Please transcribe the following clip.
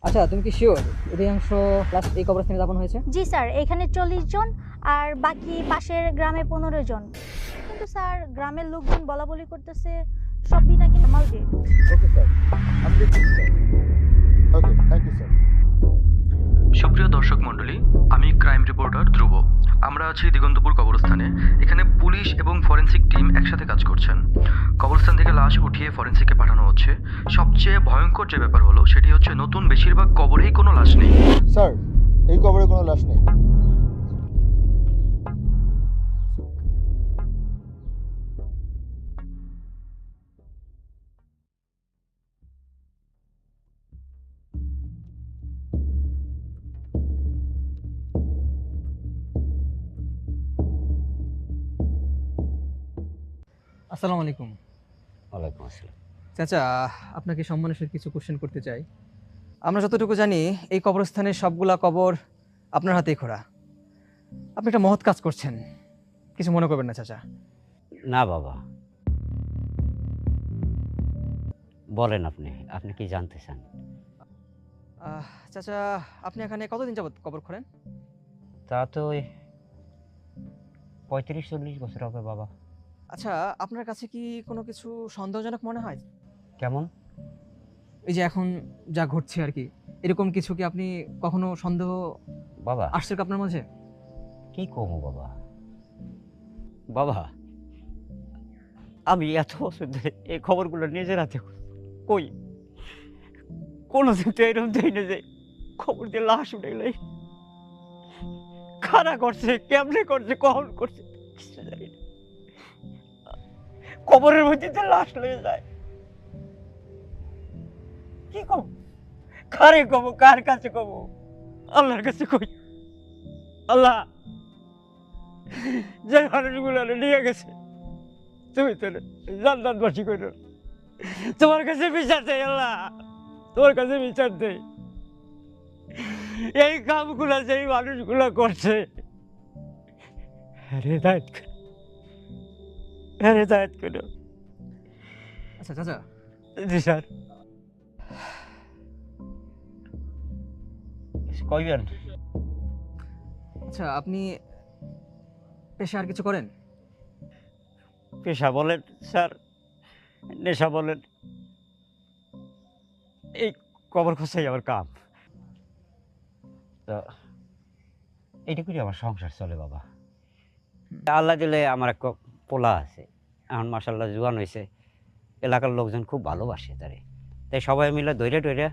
আচ্ছা, তুমি কি শিওর অধিকাংশ লাশ এই কবরস্থানে দাফন হয়েছে? জি স্যার, এখানে 40 জন আর বাকি পাশের গ্রামে 15 জন। কিন্তু স্যার গ্রামের লোকজন বলাবলি করতেছে সবই নাকি নরমাল ডেট। ওকে স্যার, আমি দেখছি sir. Okay, thank you sir. সুপ্রিয় দর্শক মণ্ডলী, আমি ক্রাইম রিপোর্টার ধ্রুব। আমরা আছি দিগন্তপুর কবরস্থানে। এখানে পুলিশ এবং ফরেনসিক টিম একসাথে কাজ করছেন। কবরস্থান থেকে লাশ উঠিয়ে ফরেনসিকে পাঠানো হচ্ছে। সবচেয়ে ভয়ঙ্কর যে ব্যাপার হলো সেটি হচ্ছে নতুন বেশিরভাগ কবরেই কোনো লাশ নেই। স্যার, এই কবরে কোনো লাশ নেই। আসসালামু আলাইকুম। ওয়ালাইকুম আসসালাম। চাচা, আপনাকে সম্মানের সাথে কিছু কোশ্চেন করতে চাই। আমরা যতটুকু জানি এই কবরস্থানের সবগুলা কবর আপনার হাতেই খোঁড়া। আপনি একটা মহৎ কাজ করছেন, কিছু মনে করবেন না চাচা। না বাবা, বলেন আপনি আপনি কি জানতে চান? চাচা, আপনি এখানে কতদিন যাবত কবর খোঁড়েন? তা তো ওই 35-40 বছর হবে বাবা। আচ্ছা, আপনার কাছে কি কোনো কিছু সন্দেহজনক মনে হয়? কেমন? এই যে এখন যা ঘটছে আর কি, এরকম কিছু কি আপনি কখনো সন্দেহ বাবা আসছে কি আপনার মাঝে? কি কমু বাবা? বাবা, আমি এত বছর ধরে এই খবরগুলো নিজের হাতে কই কোনো দিন তো এরকম দেই না যে খবর দিয়ে লাশ উঠে গেলে খারা করছে, কেমনে করছে, কখন করছে কিছু জানি না। কবরের মধ্যে যে লাশ লেগে যায়, কি কব, কারে কব, কার কাছে কব? আল্লাহর কাছে কই। আল্লাহ, যে মানুষগুলো নিয়ে গেছে তুমি তো জান্নাতবাসী করো। তোমার কাছে বিচার চাই আল্লাহ, তোমার কাছে বিচার দেই। এই কামগুলা যেই মানুষগুলা করছে হেদায়েত করো, হেদায়েত করো। আচ্ছা চাচা, জি স্যার। কইবেন? আচ্ছা আপনি পেশা আর কিছু করেন? পেশা বলেন স্যার, নেশা বলেন, এই কবর খোঁজাই আমার কাম। তো এইটা করে আমার সংসার চলে বাবা। আল্লাহ দিলে আমার এক পোলা আছে, এখন মাশাআল্লাহ জোয়ান হয়েছে। এলাকার লোকজন খুব ভালোবাসে তারে, তাই সবাই মিলে ধৈর্য টৈর্য